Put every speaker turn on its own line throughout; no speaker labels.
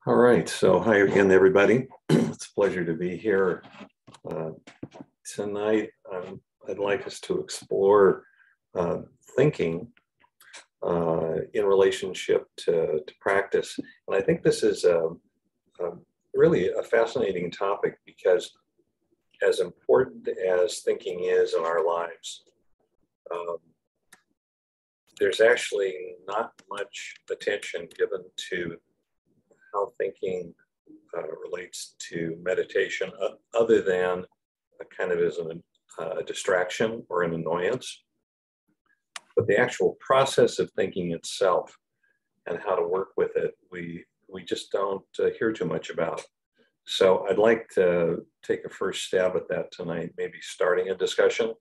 All right, so hi again, everybody. It's a pleasure to be here. Uh, Tonight, I'd like us to explore thinking in relationship to practice. And I think this is a really a fascinating topic because as important as thinking is in our lives, um, there's actually not much attention given to how thinking relates to meditation, other than a kind of as a distraction or an annoyance. But the actual process of thinking itself and how to work with it, we just don't hear too much about. So I'd like to take a first stab at that tonight, maybe starting a discussion.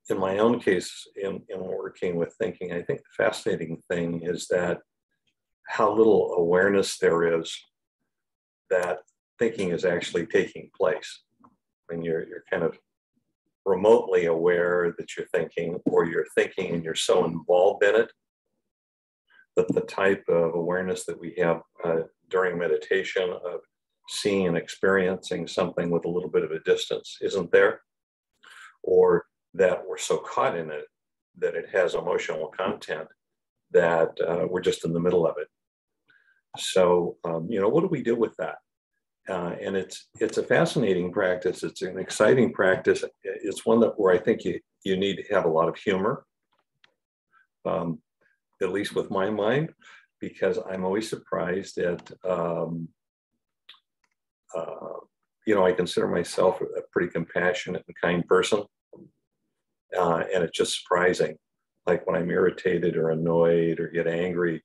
In my own case, in working with thinking, I think the fascinating thing is that how little awareness there is that thinking is actually taking place. When you're kind of remotely aware that you're thinking, or you're thinking and you're so involved in it that the type of awareness that we have during meditation of seeing and experiencing something with a little bit of a distance isn't there, or that we're so caught in it that it has emotional content that we're just in the middle of it. So, what do we do with that? And it's a fascinating practice. It's an exciting practice. It's one where I think you need to have a lot of humor, at least with my mind, because I'm always surprised at, I consider myself a pretty compassionate and kind person. And it's just surprising. Like when I'm irritated or annoyed or get angry,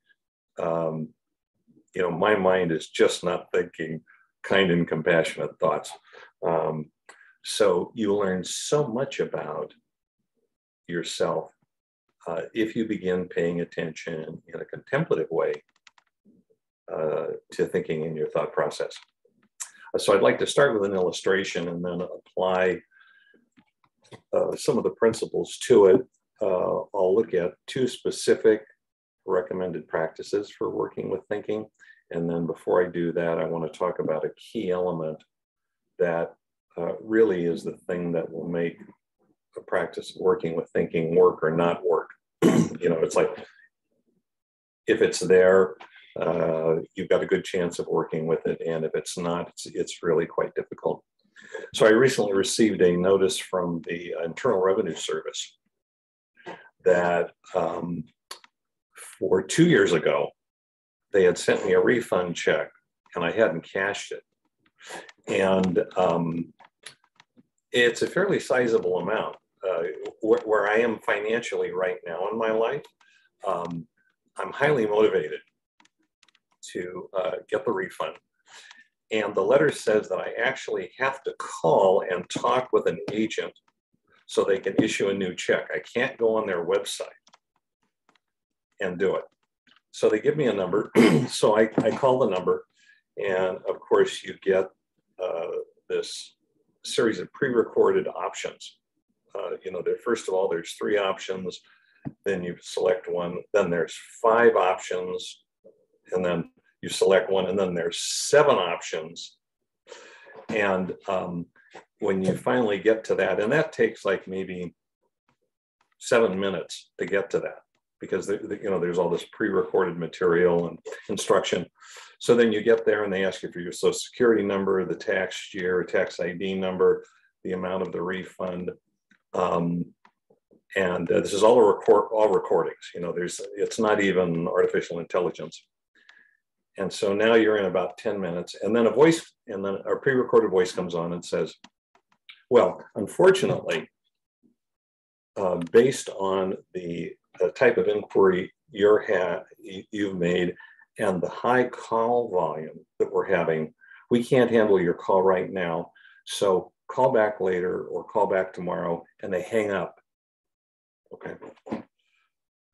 my mind is just not thinking kind and compassionate thoughts. So you learn so much about yourself if you begin paying attention in a contemplative way to thinking in your thought process. So I'd like to start with an illustration and then apply some of the principles to it. I'll look at two specific recommended practices for working with thinking. And then before I do that, I want to talk about a key element that really is the thing that will make a practice of working with thinking work or not work. It's like, if it's there, you've got a good chance of working with it. And if it's not, it's really quite difficult. So I recently received a notice from the Internal Revenue Service that for 2 years ago, they had sent me a refund check and I hadn't cashed it. And it's a fairly sizable amount. Where I am financially right now in my life, I'm highly motivated to get the refund. And the letter says that I actually have to call and talk with an agent so they can issue a new check. I can't go on their website and do it. So they give me a number. So I call the number, and of course you get this series of pre-recorded options. First of all, there's 3 options, then you select one, then there's 5 options, and then you select one, and then there's 7 options. And when you finally get to that, and that takes like maybe 7 minutes to get to that, because there's all this pre-recorded material and instruction. So then you get there and they ask you for your social security number, the tax year, tax ID number, the amount of the refund. And this is all recordings. It's not even artificial intelligence. And so now you're in about 10 minutes, and then a pre-recorded voice comes on and says, well, unfortunately, based on the type of inquiry you've made and the high call volume that we're having, we can't handle your call right now. So call back later or call back tomorrow, and they hang up. Okay.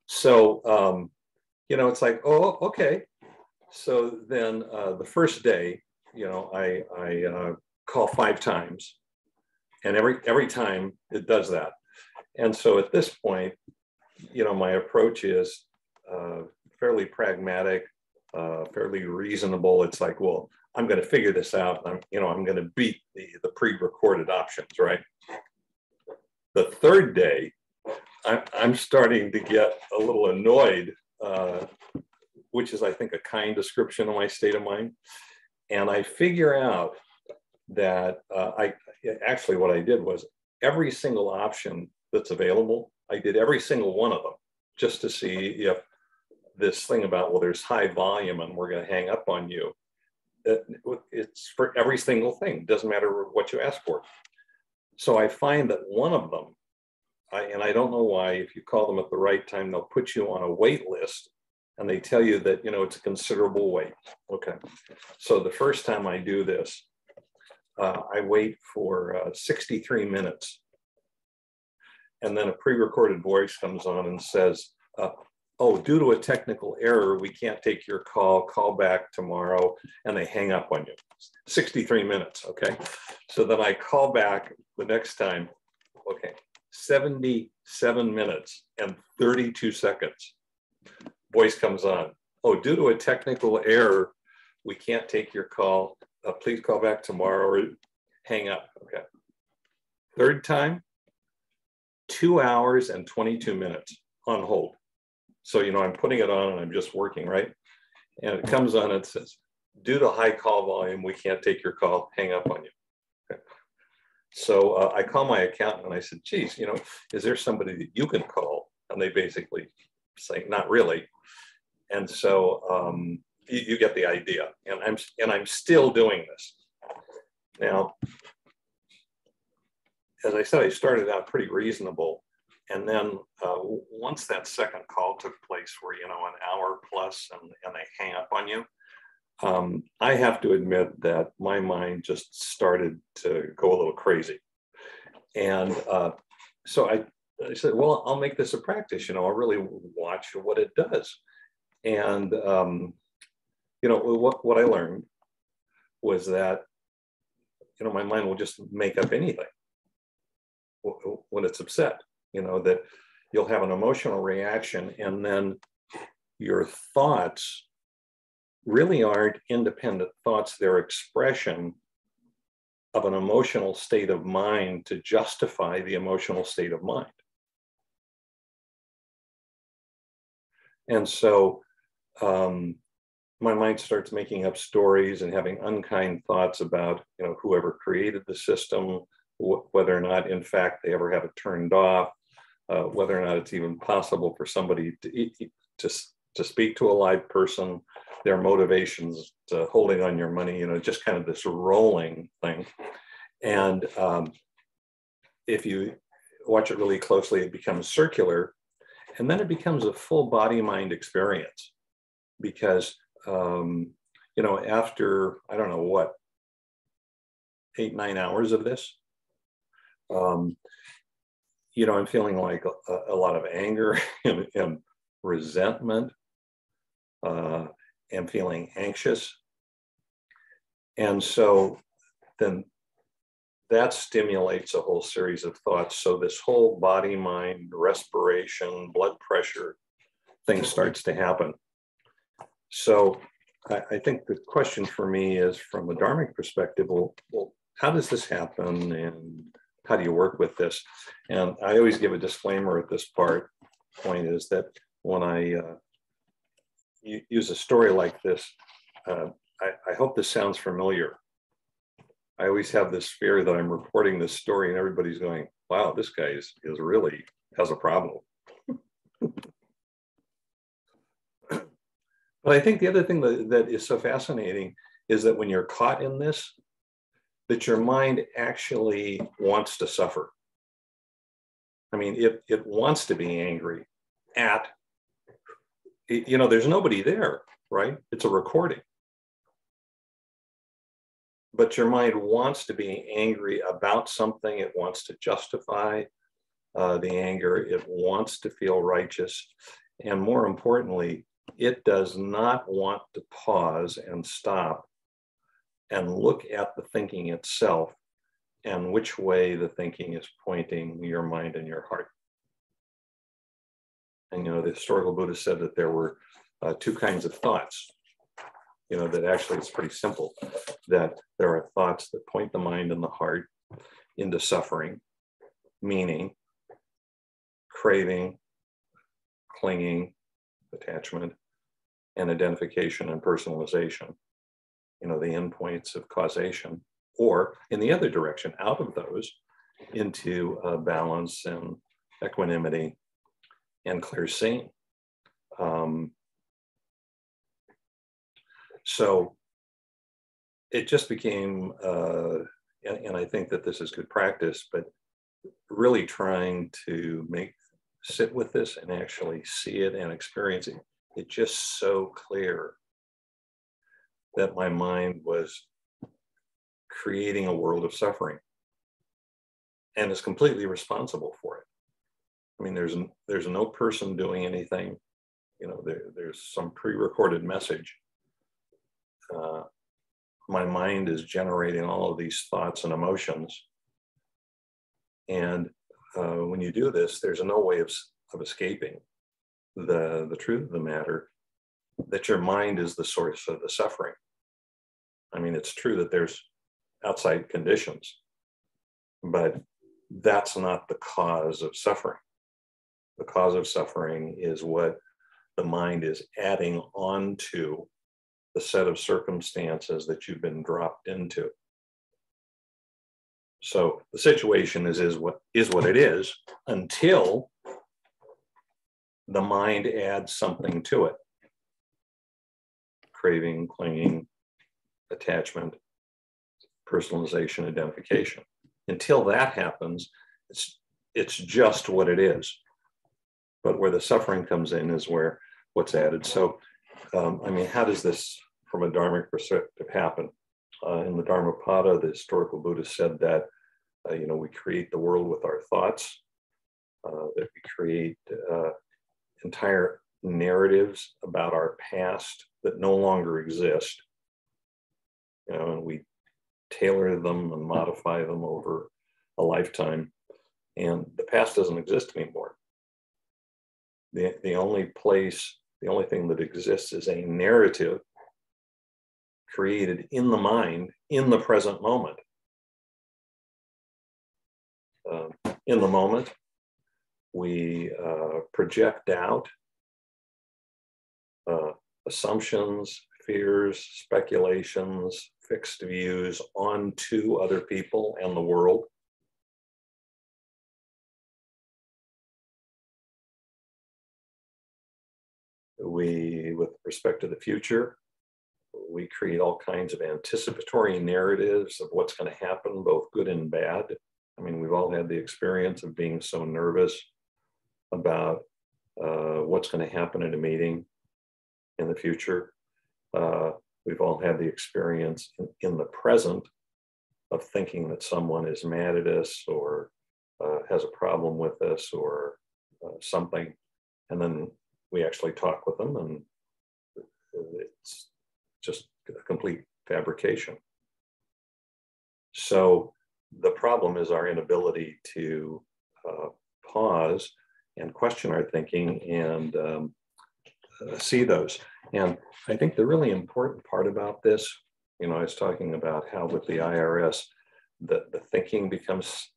So, it's like, oh, okay. So then the first day, I call 5 times, and every time it does that. And so at this point, my approach is fairly pragmatic, fairly reasonable. It's like, well, I'm going to figure this out. I'm going to beat the pre-recorded options, right? The third day, I'm starting to get a little annoyed, which is, I think, a kind description of my state of mind. And I figure out that actually what I did was every single option that's available, I did every single one of them just to see if this thing about, well, there's high volume and we're going to hang up on you. It's for every single thing. Doesn't matter what you ask for. So I find that one of them, and I don't know why, if you call them at the right time, they'll put you on a wait list and they tell you that, it's a considerable wait. Okay. So the first time I do this, I wait for 63 minutes. And then a pre-recorded voice comes on and says, oh, due to a technical error, we can't take your call back tomorrow, and they hang up on you. 63 minutes, okay? So then I call back the next time, okay, 77 minutes and 32 seconds. Voice comes on, oh, due to a technical error, we can't take your call. Please call back tomorrow or hang up, okay? Third time, 2 hours and 22 minutes on hold. So, I'm putting it on and I'm just working, right? And it comes on and it says, due to high call volume, we can't take your call, hang up on you. Okay. So I call my accountant and I said, geez, is there somebody that you can call? And they basically say, not really. And so you get the idea. And I'm still doing this. Now, as I said, I started out pretty reasonable. And then once that second call took place where, an hour plus and they hang up on you, I have to admit that my mind just started to go a little crazy. And so I said, well, I'll make this a practice, I'll really watch what it does. And, what I learned was that, my mind will just make up anything when it's upset. That you'll have an emotional reaction and then your thoughts really aren't independent thoughts. They're expression of an emotional state of mind to justify the emotional state of mind. And so my mind starts making up stories and having unkind thoughts about, whoever created the system, whether or not, in fact, they ever have it turned off. Whether or not it's even possible for somebody to speak to a live person, their motivations to holding on your money, just kind of this rolling thing. And if you watch it really closely, it becomes circular, and then it becomes a full body-mind experience. Because, after, I don't know what, 8-9 hours of this, I'm feeling like a lot of anger and resentment. I'm feeling anxious. And so then that stimulates a whole series of thoughts. So this whole body, mind, respiration, blood pressure thing starts to happen. So I think the question for me is, from a dharmic perspective, well, how does this happen? And how do you work with this? And I always give a disclaimer at this point is that when I use a story like this, I hope this sounds familiar. I always have this fear that I'm reporting this story and everybody's going, wow, this guy is really has a problem. But I think the other thing that is so fascinating is that when you're caught in this, that your mind actually wants to suffer. I mean, it wants to be angry at, there's nobody there, right? It's a recording. But your mind wants to be angry about something. It wants to justify the anger. It wants to feel righteous. And more importantly, it does not want to pause and stop and look at the thinking itself and which way the thinking is pointing your mind and your heart. And, the historical Buddha said that there were two kinds of thoughts. You know, that actually it's pretty simple, that there are thoughts that point the mind and the heart into suffering, meaning craving, clinging, attachment, and identification and personalization, you know, the endpoints of causation, or in the other direction, out of those into balance and equanimity and clear seeing. So it just became, and I think that this is good practice, but really trying to sit with this and actually see it and experience it. It's just so clear that my mind was creating a world of suffering and is completely responsible for it. I mean, there's no person doing anything. You know, there's some pre-recorded message. My mind is generating all of these thoughts and emotions. And when you do this, there's no way of escaping the truth of the matter, that your mind is the source of the suffering. I mean, it's true that there's outside conditions, but that's not the cause of suffering. The cause of suffering is what the mind is adding on to the set of circumstances that you've been dropped into. So the situation is what it is until the mind adds something to it. Craving, clinging, attachment, personalization, identification. Until that happens, it's just what it is. But where the suffering comes in is where what's added. So, I mean, how does this, from a dharmic perspective, happen? In the Dharmapada, the historical Buddha said that, you know, we create the world with our thoughts, that we create entire narratives about our past that no longer exist, you know, and we tailor them and modify them over a lifetime, and the past doesn't exist anymore. The only thing that exists is a narrative created in the mind in the present moment. In the moment, we project out assumptions, fears, speculations, fixed views onto other people and the world. With respect to the future, we create all kinds of anticipatory narratives of what's going to happen, both good and bad. I mean, we've all had the experience of being so nervous about what's going to happen in a meeting in the future. We've all had the experience in the present of thinking that someone is mad at us or has a problem with us or something. And then we actually talk with them, and it's just a complete fabrication. So the problem is our inability to pause and question our thinking and see those. And I think the really important part about this, you know, I was talking about how with the IRS, the thinking becomes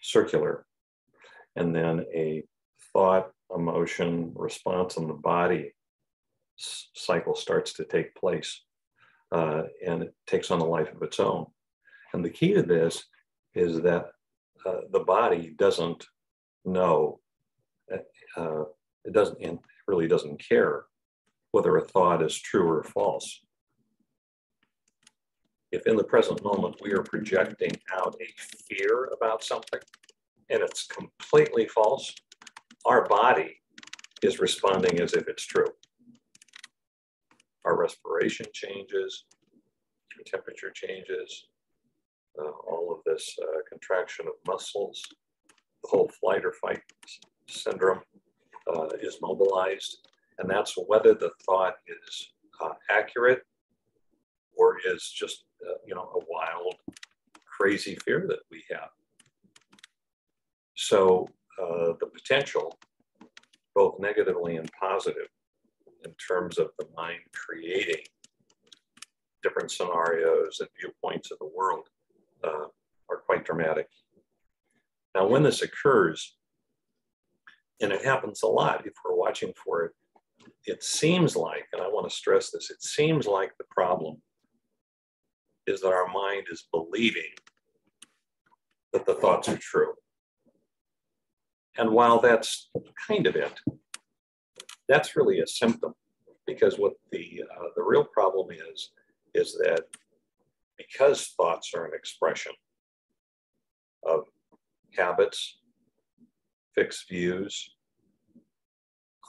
circular, and then a thought, emotion, response in the body cycle starts to take place, and it takes on a life of its own. And the key to this is that the body doesn't know, it really doesn't care whether a thought is true or false. If in the present moment we are projecting out a fear about something and it's completely false, our body is responding as if it's true. Our respiration changes, our temperature changes, all of this contraction of muscles, the whole flight or fight syndrome is mobilized. And that's whether the thought is accurate or is just, you know, a wild, crazy fear that we have. So the potential both negatively and positive, in terms of the mind creating different scenarios and viewpoints of the world, are quite dramatic. Now, when this occurs, and it happens a lot if we're watching for it, it seems like, and I want to stress this, it seems like the problem is that our mind is believing that the thoughts are true. And while that's kind of it, that's really a symptom, because what the real problem is that because thoughts are an expression of habits, fixed views,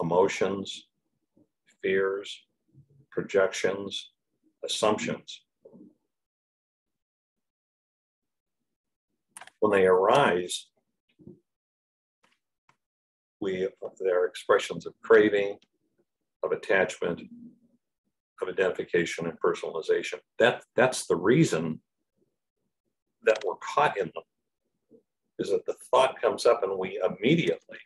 emotions, fears, projections, assumptions, when they arise, they're expressions of craving, of attachment, of identification and personalization. That's the reason that we're caught in them, is that the thought comes up and we immediately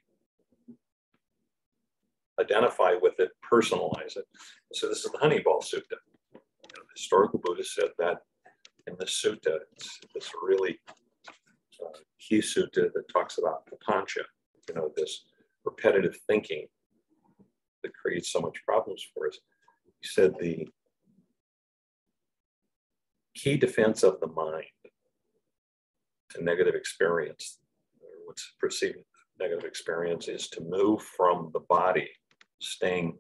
identify with it, personalize it. So this is the Honeyball Sutta. The historical Buddha said that in this sutta. It's really key sutta that talks about papancha, this repetitive thinking that creates so much problems for us. He said the key defense of the mind to negative experience, or what's perceived negative experience, is to move from the body, staying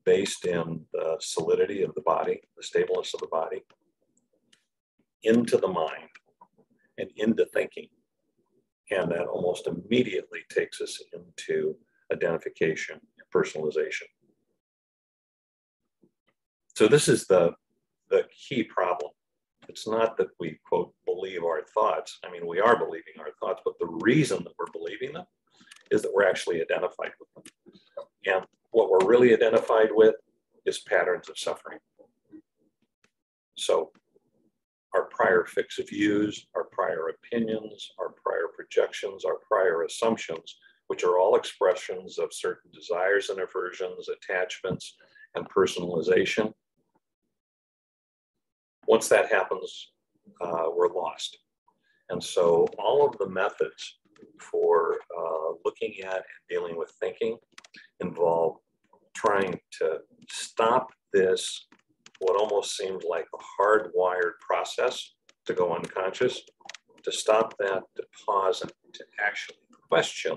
based in the solidity of the body, the stableness of the body, into the mind and into thinking. And that almost immediately takes us into identification and personalization. So this is the key problem. It's not that we, quote, believe our thoughts. I mean, we are believing our thoughts, but the reason that we're believing them is that we're actually identified with them. And what we're really identified with is patterns of suffering. So our prior fixed views, our prior opinions, our prior projections, our prior assumptions, which are all expressions of certain desires and aversions, attachments, and personalization. Once that happens, we're lost. And so all of the methods for looking at and dealing with thinking involve trying to stop this, what almost seems like a hardwired process to go unconscious, to stop that, to pause and to actually question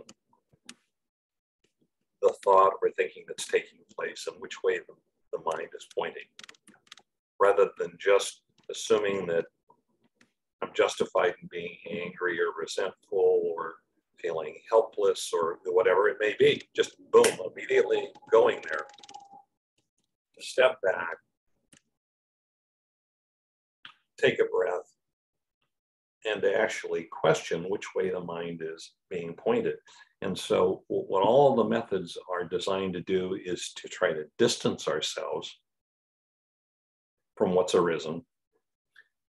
the thought or thinking that's taking place and which way the mind is pointing, rather than just assuming that I'm justified in being angry or resentful or feeling helpless or whatever it may be. Just boom, immediately going there. To step back, take a breath, and to actually question which way the mind is being pointed. And so what all the methods are designed to do is to try to distance ourselves from what's arisen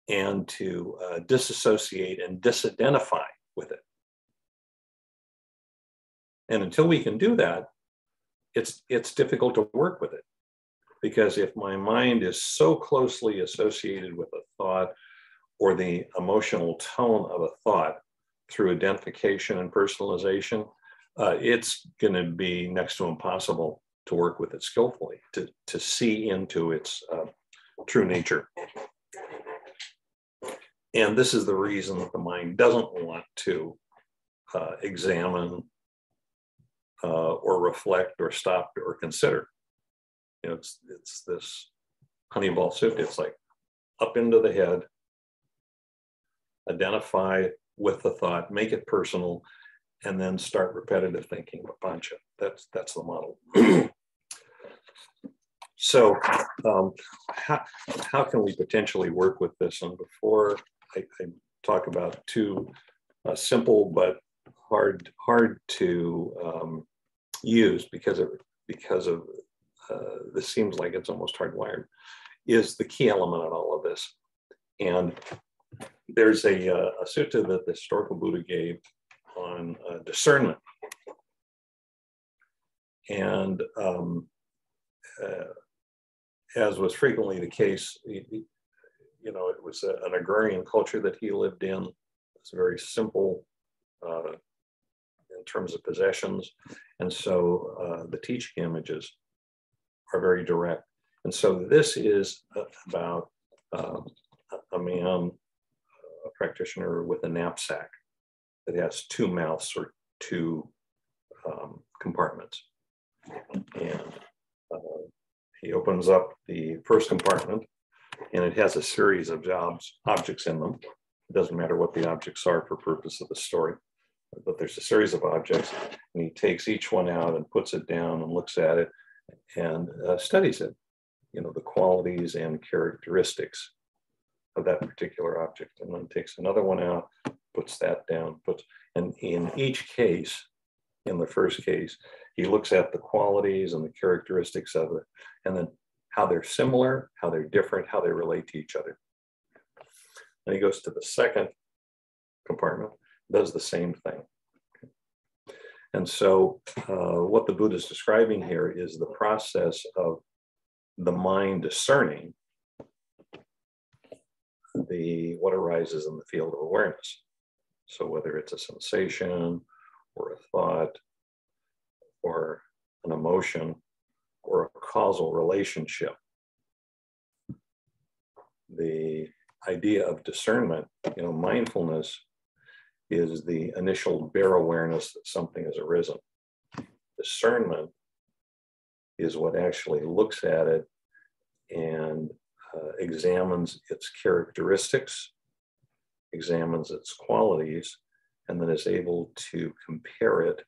and to disassociate and disidentify with it. And until we can do that, it's difficult to work with it. Because if my mind is so closely associated with a thought or the emotional tone of a thought through identification and personalization, it's going to be next to impossible to work with it skillfully, to see into its true nature. And this is the reason that the mind doesn't want to examine or reflect or stop or consider. It's this Honeyball Sutta. It's like up into the head, identify with the thought, make it personal, and then start repetitive thinking, papancha. That's the model. So how can we potentially work with this? And before I talk about two simple but hard to use because of this seems like it's almost hardwired, is the key element in all of this. And there's a sutta that the historical Buddha gave on discernment. And as was frequently the case, it was an agrarian culture that he lived in. It's very simple in terms of possessions. And so the teaching images are very direct. And so this is about a man, a practitioner with a knapsack that has two mouths or two compartments. And he opens up the first compartment, and it has a series of objects in them. It doesn't matter what the objects are for purpose of the story, but there's a series of objects, and he takes each one out and puts it down and looks at it and studies it, the qualities and characteristics of that particular object, and then takes another one out, puts that down, and in each case, in the first case, he looks at the qualities and the characteristics of it, and then how they're similar, how they're different, how they relate to each other. Then he goes to the second compartment, does the same thing. And so what the Buddha is describing here is the process of the mind discerning what arises in the field of awareness. So whether it's a sensation or a thought or an emotion or a causal relationship, the idea of discernment, mindfulness is the initial bare awareness that something has arisen. Discernment is what actually looks at it and examines its characteristics, examines its qualities, and then is able to compare it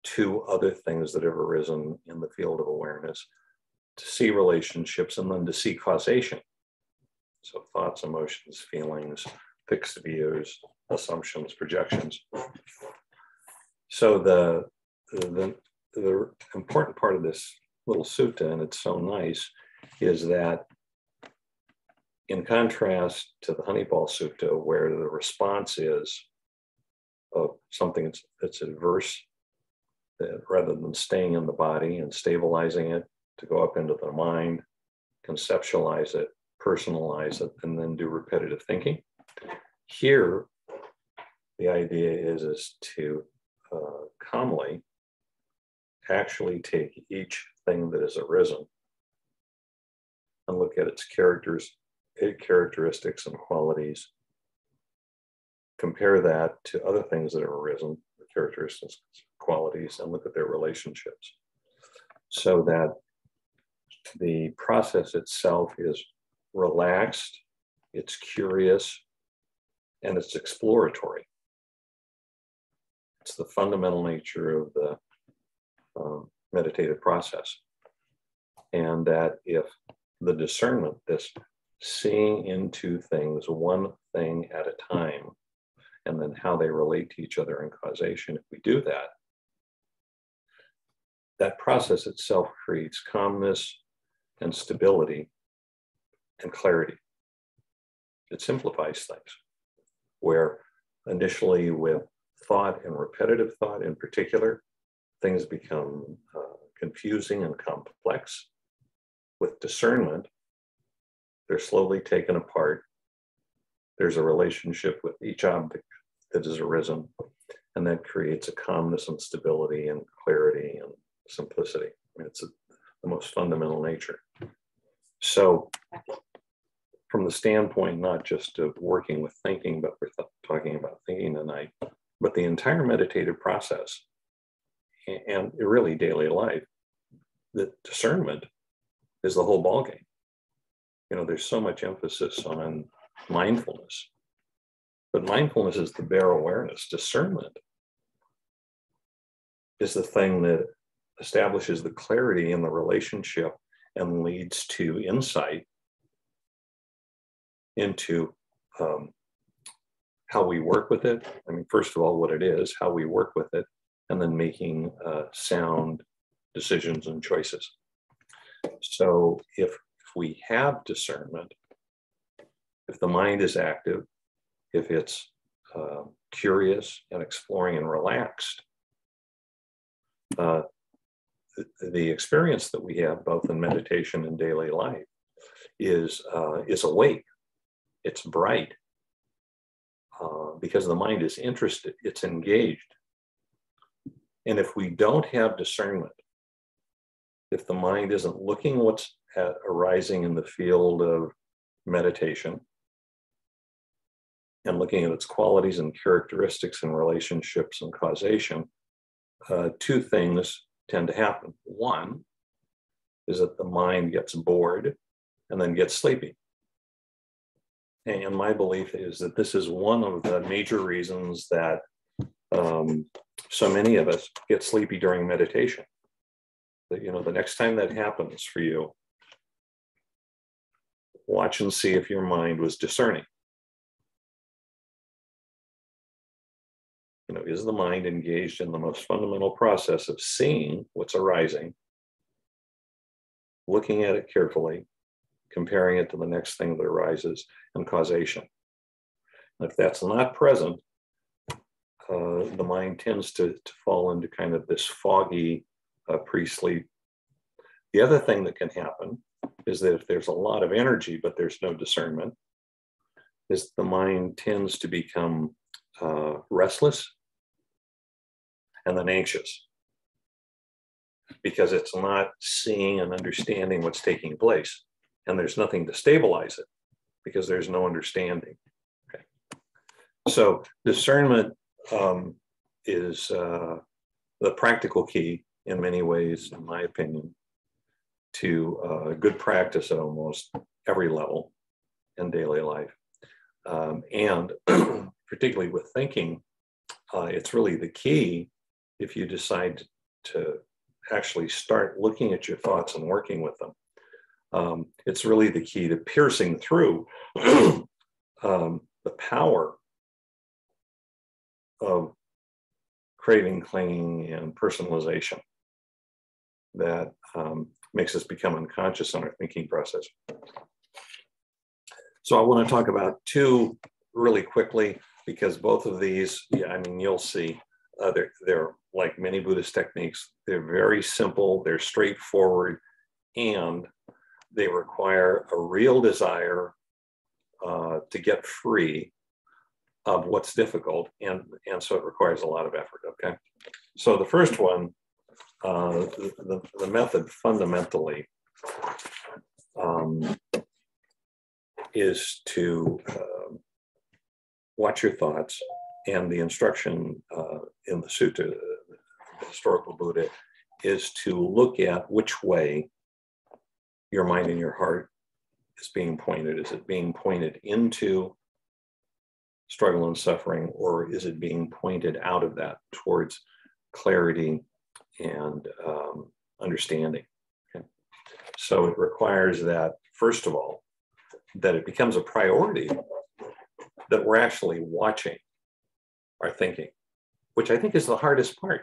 to other things that have arisen in the field of awareness, to see relationships, and then to see causation. So thoughts, emotions, feelings, fixed views, assumptions, projections. So the important part of this little sutta, and it's so nice, is that in contrast to the Honeyball Sutta, where the response is of something that's adverse, that rather than staying in the body and stabilizing it, to go up into the mind, conceptualize it, personalize it, and then do repetitive thinking. Here, the idea is to calmly actually take each thing that has arisen and look at its characteristics and qualities, compare that to other things that have arisen, the characteristics, qualities, and look at their relationships, so that the process itself is relaxed, it's curious, and it's exploratory. It's the fundamental nature of the meditative process. And that if the discernment, this seeing into things one thing at a time, and then how they relate to each other in causation, if we do that, that process itself creates calmness and stability and clarity. It simplifies things, where initially with thought and repetitive thought in particular, things become confusing and complex. With discernment, they're slowly taken apart. There's a relationship with each object that has arisen, and that creates a calmness and stability and clarity and simplicity. I mean, it's the most fundamental nature. So from the standpoint, not just of working with thinking, but we're talking about thinking tonight, but the entire meditative process and really daily life, the discernment is the whole ballgame. There's so much emphasis on mindfulness, but mindfulness is the bare awareness. Discernment is the thing that establishes the clarity in the relationship and leads to insight into how we work with it. I mean, first of all, what it is, how we work with it, and then making sound decisions and choices. So if we have discernment, if the mind is active, if it's curious and exploring and relaxed, the experience that we have both in meditation and daily life is awake. It's bright because the mind is interested. It's engaged. And if we don't have discernment, if the mind isn't looking what's arising in the field of meditation and looking at its qualities and characteristics and relationships and causation, two things tend to happen. One is that the mind gets bored and then gets sleepy. And my belief is that this is one of the major reasons that so many of us get sleepy during meditation. That, you know, the next time that happens for you, watch and see if your mind was discerning. You know, is the mind engaged in the most fundamental process of seeing what's arising, looking at it carefully, comparing it to the next thing that arises, and causation? And if that's not present, the mind tends to fall into kind of this foggy pre-sleep. The other thing that can happen is that if there's a lot of energy, but there's no discernment, is the mind tends to become restless and then anxious because it's not seeing and understanding what's taking place. And there's nothing to stabilize it because there's no understanding. Okay. So discernment is the practical key in many ways, in my opinion, to good practice at almost every level in daily life. And particularly with thinking, it's really the key if you decide to actually start looking at your thoughts and working with them. It's really the key to piercing through the power of craving, clinging, and personalization that makes us become unconscious in our thinking process. So I want to talk about two really quickly, because both of these, yeah, I mean, you'll see, they're like many Buddhist techniques. They're very simple, they're straightforward, and they require a real desire to get free of what's difficult, and so it requires a lot of effort, okay? So the first one, the method fundamentally is to watch your thoughts, and the instruction in the sutta, the historical Buddha, is to look at which way your mind and your heart is being pointed. Is it being pointed into struggle and suffering, or is it being pointed out of that towards clarity and understanding? Okay. So it requires that, first of all, that it becomes a priority that we're actually watching our thinking, which I think is the hardest part,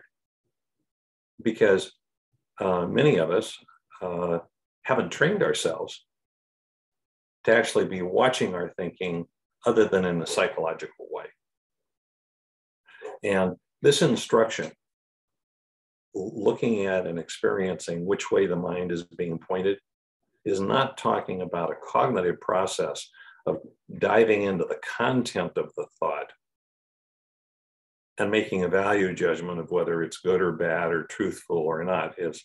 because many of us haven't trained ourselves to actually be watching our thinking other than in a psychological way. And this instruction, looking at and experiencing which way the mind is being pointed, is not talking about a cognitive process of diving into the content of the thought and making a value judgment of whether it's good or bad or truthful or not. As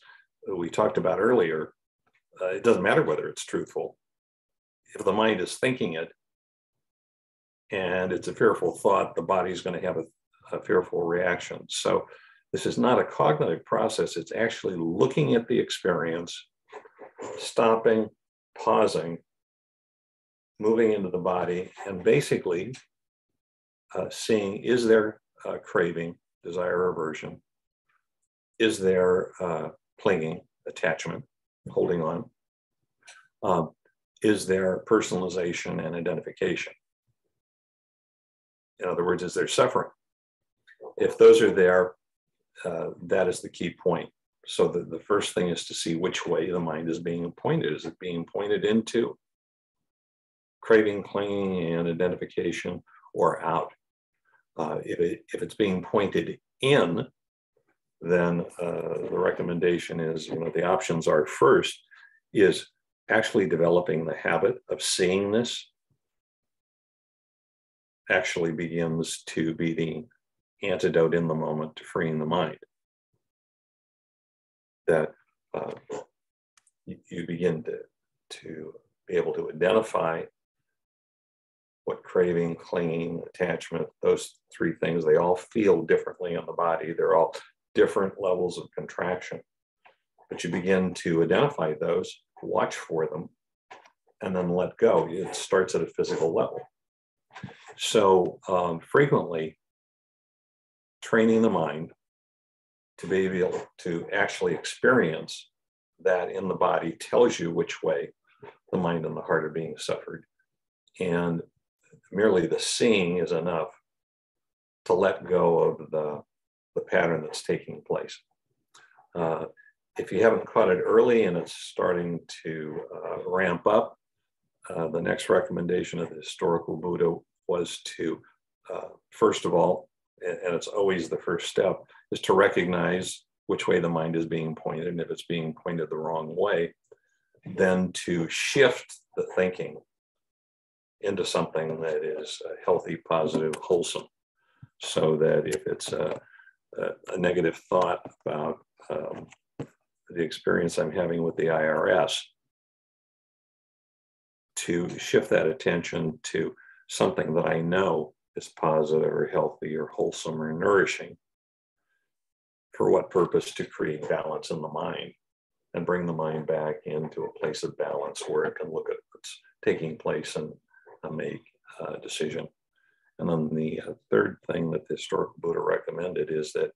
we talked about earlier, it doesn't matter whether it's truthful. If the mind is thinking it and it's a fearful thought, the body's going to have a fearful reaction. So this is not a cognitive process. It's actually looking at the experience, stopping, pausing, moving into the body, and basically seeing, is there craving, desire, aversion? Is there clinging, attachment, holding on? Is there personalization and identification? In other words, is there suffering? If those are there, that is the key point. So the first thing is to see which way the mind is being pointed. Is it being pointed into craving, clinging, and identification, or out? If it's being pointed in, then the recommendation is, the options are, first is actually developing the habit of seeing this actually begins to be the antidote in the moment to freeing the mind. That you begin to be able to identify what craving, clinging, attachment, those three things, they all feel differently on the body. They're all different levels of contraction. But you begin to identify those, watch for them, and then let go. It starts at a physical level. So frequently, training the mind to be able to actually experience that in the body tells you which way the mind and the heart are being suffered. And merely the seeing is enough to let go of the pattern that's taking place. If you haven't caught it early and it's starting to ramp up, the next recommendation of the historical Buddha was to, first of all, and it's always the first step, is to recognize which way the mind is being pointed. And if it's being pointed the wrong way, then to shift the thinking into something that is healthy, positive, wholesome. So that if it's a negative thought about the experience I'm having with the IRS, to shift that attention to something that I know is positive or healthy or wholesome or nourishing. For what purpose? To create balance in the mind and bring the mind back into a place of balance where it can look at what's taking place and make a decision. And then the third thing that the historical Buddha recommended is that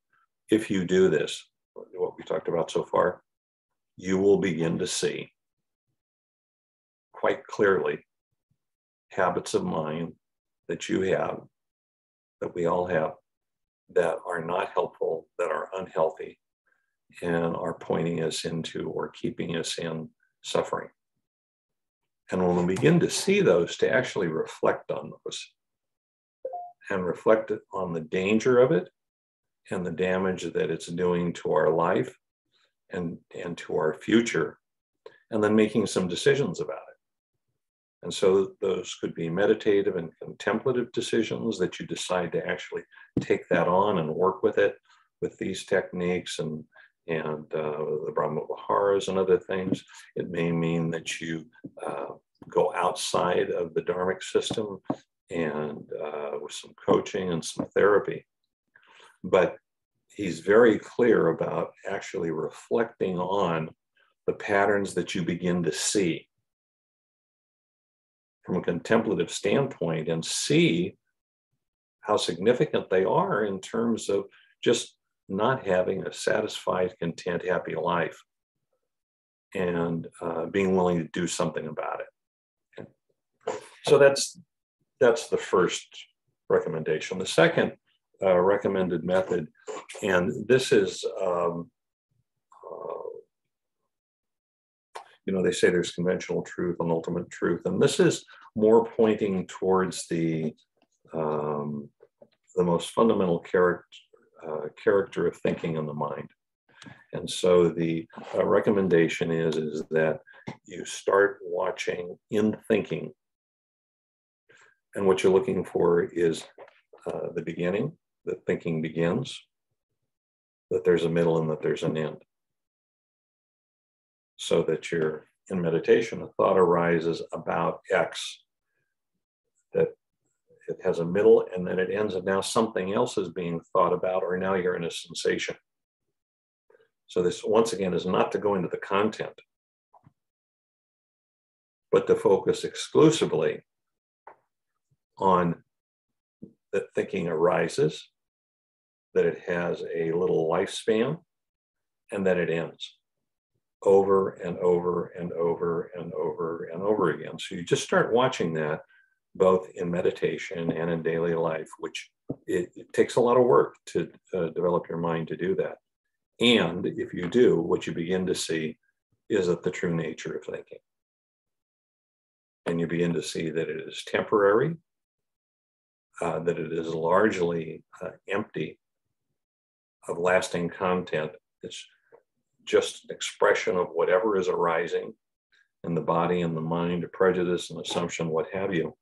if you do this, what we talked about so far, you will begin to see quite clearly habits of mind that you have, that we all have, that are not helpful, that are unhealthy, and are pointing us into or keeping us in suffering. And when we begin to see those, to actually reflect on those and reflect on the danger of it and the damage that it's doing to our life and to our future, and then making some decisions about it. And so those could be meditative and contemplative decisions that you decide to actually take that on and work with it, with these techniques and the Brahma Viharas and other things. It may mean that you go outside of the dharmic system and with some coaching and some therapy. But he's very clear about actually reflecting on the patterns that you begin to see from a contemplative standpoint and see how significant they are in terms of just not having a satisfied, content, happy life and being willing to do something about it. So that's the first recommendation. The second recommended method, and this is, they say there's conventional truth and ultimate truth, and this is more pointing towards the most fundamental character of thinking in the mind. And so the recommendation is that you start watching in thinking, and what you're looking for is the beginning, that thinking begins, that there's a middle, and that there's an end. So that you're in meditation, a thought arises about X, that it has a middle, and then it ends, and now something else is being thought about, or now you're in a sensation. So this, once again, is not to go into the content, but to focus exclusively on that thinking arises, that it has a little lifespan, and that it ends over and over and over and over and over again. So you just start watching that both in meditation and in daily life, which it takes a lot of work to develop your mind to do that. And if you do, what you begin to see is that the true nature of thinking. And you begin to see that it is temporary, that it is largely empty, of lasting content. It's just an expression of whatever is arising in the body and the mind, a prejudice, an assumption, what have you.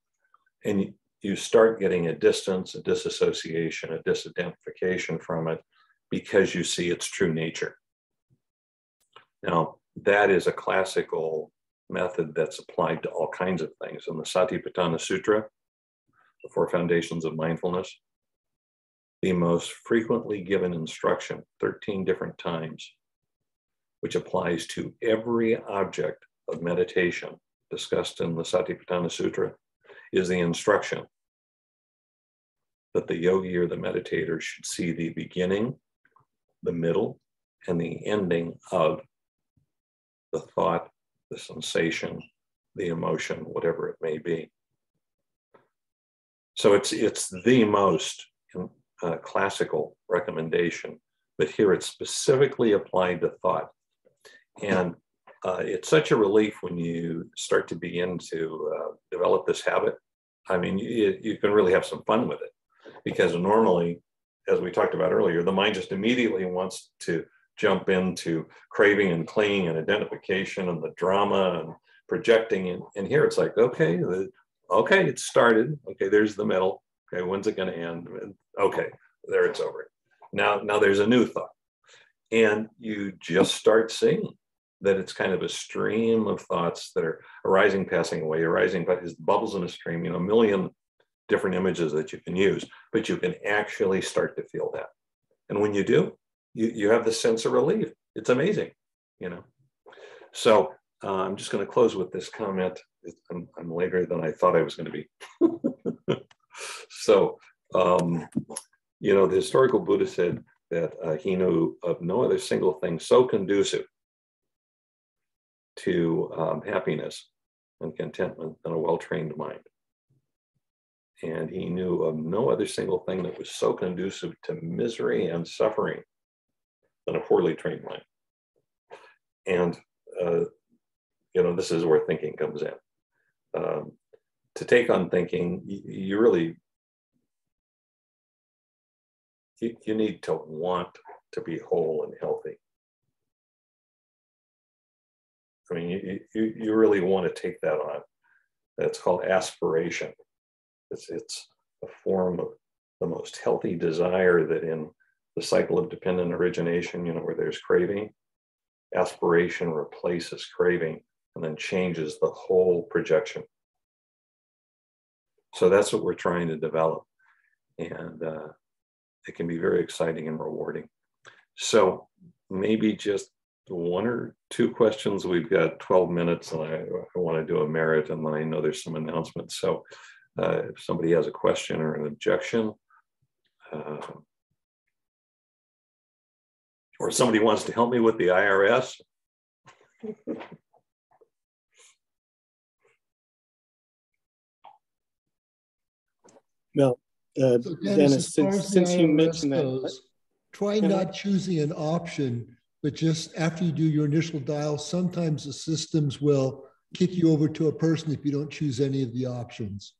And you start getting a distance, a disassociation, a disidentification from it because you see its true nature. Now, that is a classical method that's applied to all kinds of things. In the Satipatthana Sutra, the Four Foundations of Mindfulness, the most frequently given instruction, 13 different times, which applies to every object of meditation discussed in the Satipatthana Sutra, is the instruction that the yogi or the meditator should see the beginning, the middle, and the ending of the thought, the sensation, the emotion, whatever it may be. So it's the most classical recommendation, but here it's specifically applied to thought. And it's such a relief when you start to begin to develop this habit. I mean, you can really have some fun with it, because normally, as we talked about earlier, the mind just immediately wants to jump into craving and clinging and identification and the drama and projecting. And here it's like, okay, it started. Okay, there's the middle. Okay, when's it going to end? Okay, there it's over. Now there's a new thought. And you just start seeing that it's kind of a stream of thoughts that are arising, passing away, arising, but it's bubbles in a stream, a million different images that you can use, but you can actually start to feel that. And when you do, you have this sense of relief. It's amazing, So I'm just going to close with this comment. I'm later than I thought I was going to be. So, the historical Buddha said that he knew of no other single thing so conducive to happiness and contentment than a well-trained mind. And he knew of no other single thing that was so conducive to misery and suffering than a poorly trained mind. And, this is where thinking comes in. To take on thinking, you really, you need to want to be whole and healthy. I mean, you really want to take that on. That's called aspiration. It's a form of the most healthy desire that in the cycle of dependent origination, where there's craving, aspiration replaces craving and then changes the whole projection. So that's what we're trying to develop. And it can be very exciting and rewarding. So maybe just one or two questions. We've got 12 minutes and I want to do a merit, and then I know there's some announcements. So if somebody has a question or an objection, or somebody wants to help me with the IRS.
Well, Dennis, since you mentioned that,
try not choosing an option, but just after you do your initial dial, sometimes the systems will kick you over to a person if you don't choose any of the options.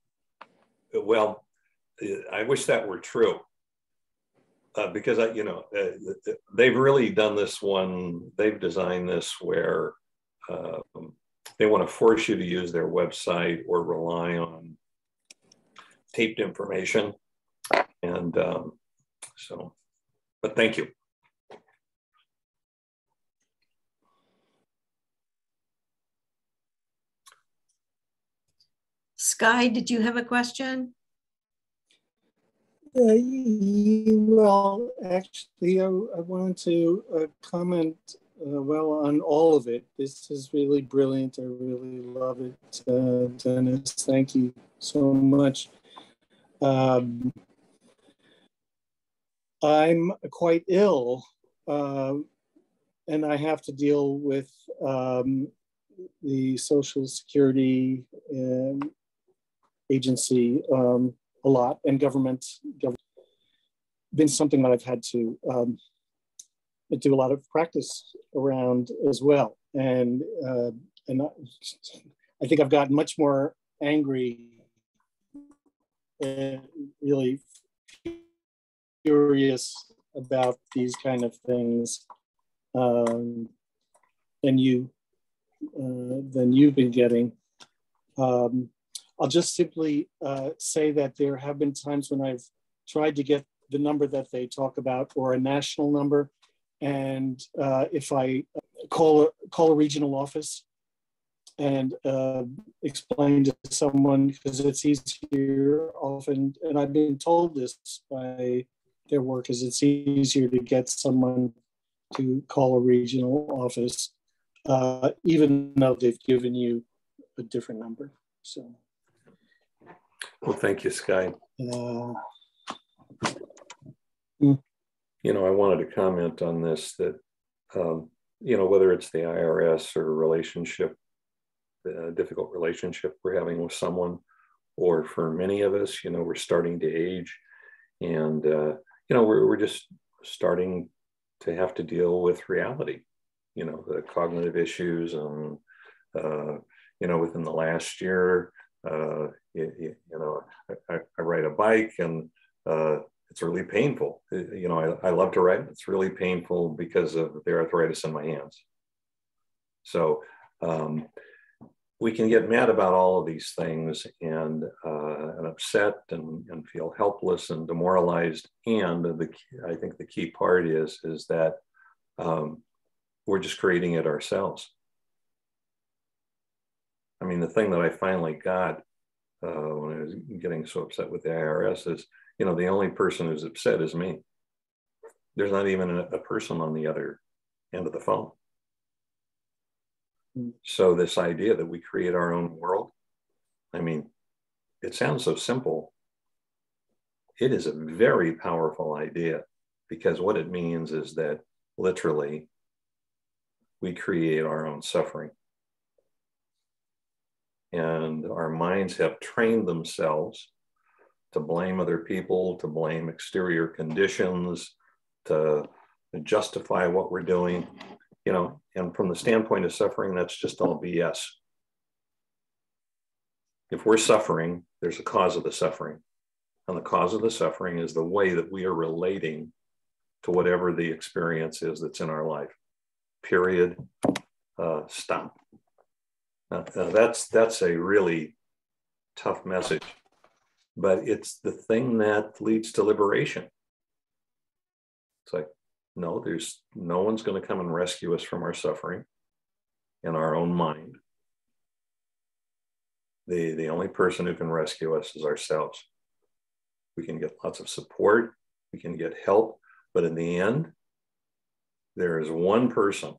Well, I wish that were true, because they've really done this one. They've designed this where they want to force you to use their website or rely on taped information. And but thank you.
Sky, did you have a question?
Well, actually, I wanted to comment on all of it. This is really brilliant. I really love it, Dennis. Thank you so much. I'm quite ill, and I have to deal with the Social Security agency a lot, and government been something that I've had to do a lot of practice around as well. And I think I've gotten much more angry and really furious about these kind of things than you've been getting. I'll just simply say that there have been times when I've tried to get the number that they talk about, or a national number, and if I call a regional office and explain to someone, because it's easier often, and I've been told this by their workers, it's easier to get someone to call a regional office, even though they've given you a different number. So,
well, thank you, Sky. You know, I wanted to comment on this, that, you know, whether it's the IRS or relationship, the difficult relationship we're having with someone, or for many of us, you know, we're starting to age, and, you know, we're just starting to have to deal with reality, you know, the cognitive issues. And, you know, within the last year, you know, I ride a bike, and it's really painful. You know, I love to ride. It's really painful because of the arthritis in my hands. So we can get mad about all of these things, and upset, and feel helpless and demoralized. And I think the key part is that we're just creating it ourselves. I mean, the thing that I finally got when I was getting so upset with the IRS is, you know, the only person who's upset is me. There's not even a person on the other end of the phone. So this idea that we create our own world, I mean, it sounds so simple. It is a very powerful idea, because what it means is that literally we create our own suffering. And our minds have trained themselves to blame other people, to blame exterior conditions, to justify what we're doing, you know, and from the standpoint of suffering, that's just all BS. If we're suffering, there's a cause of the suffering. And the cause of the suffering is the way that we are relating to whatever the experience is that's in our life. Period. Stop. Now, that's a really tough message, but it's the thing that leads to liberation. It's like, no, there's no one's going to come and rescue us from our suffering in our own mind. The only person who can rescue us is ourselves. We can get lots of support, we can get help, but in the end, there is one person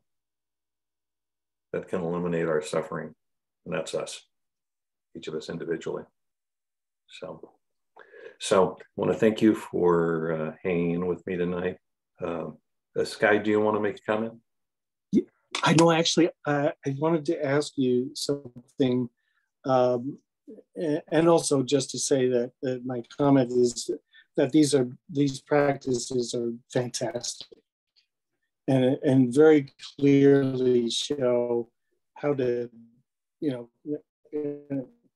that can eliminate our suffering, and that's us, each of us individually. So I want to thank you for hanging with me tonight. Sky, do you want to make a comment?
Yeah, I know, actually, I wanted to ask you something, and also just to say that my comment is that these practices are fantastic, and very clearly show how to, you know,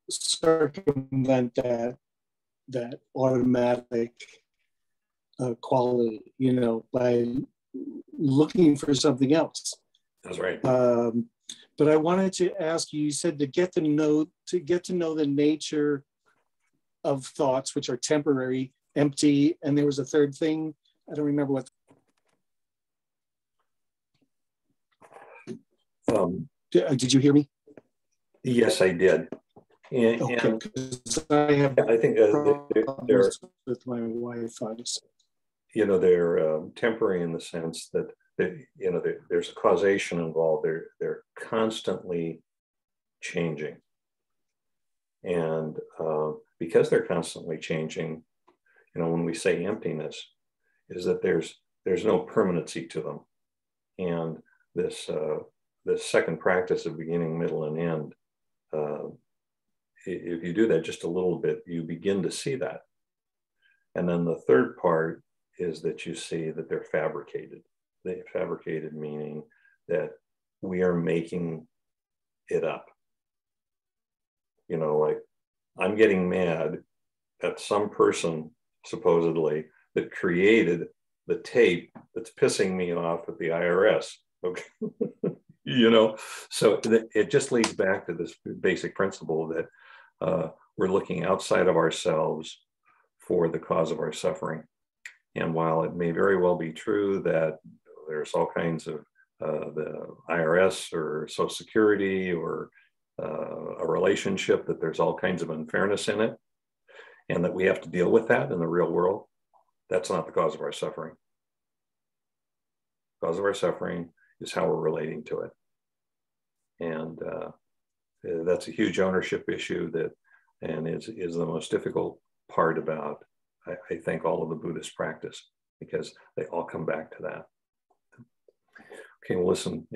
circumvent that automatic quality, you know, by looking for something else.
That's right.
But I wanted to ask you, you said to get to know the nature of thoughts, which are temporary, empty, and there was a third thing. I don't remember what. Did you hear me?
Yes, I did. And,
okay, because I have
I think they're
with my Wi-Fi.
You know, they're temporary in the sense that you know, there's a causation involved. They're constantly changing, and because they're constantly changing, you know, when we say emptiness, is that there's no permanency to them, and this second practice of beginning, middle, and end. If you do that just a little bit, you begin to see that. And then the third part is that you see that they're fabricated. They're fabricated, meaning that we are making it up. You know, like, I'm getting mad at some person, supposedly, that created the tape that's pissing me off at the IRS. Okay. You know, so it just leads back to this basic principle that we're looking outside of ourselves for the cause of our suffering. And while it may very well be true that there's all kinds of the IRS or Social Security or a relationship, that there's all kinds of unfairness in it, and that we have to deal with that in the real world, that's not the cause of our suffering. The cause of our suffering is how we're relating to it. And that's a huge ownership issue and is the most difficult part about, I think, all of the Buddhist practice, because they all come back to that. Okay, well, listen,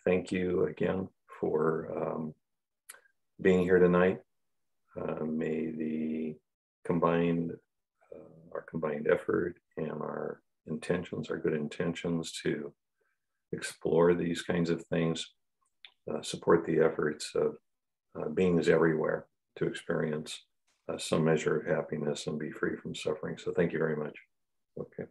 thank you again for being here tonight. May the our combined effort and our intentions, our good intentions to explore these kinds of things, support the efforts of beings everywhere to experience some measure of happiness and be free from suffering. So thank you very much. Okay.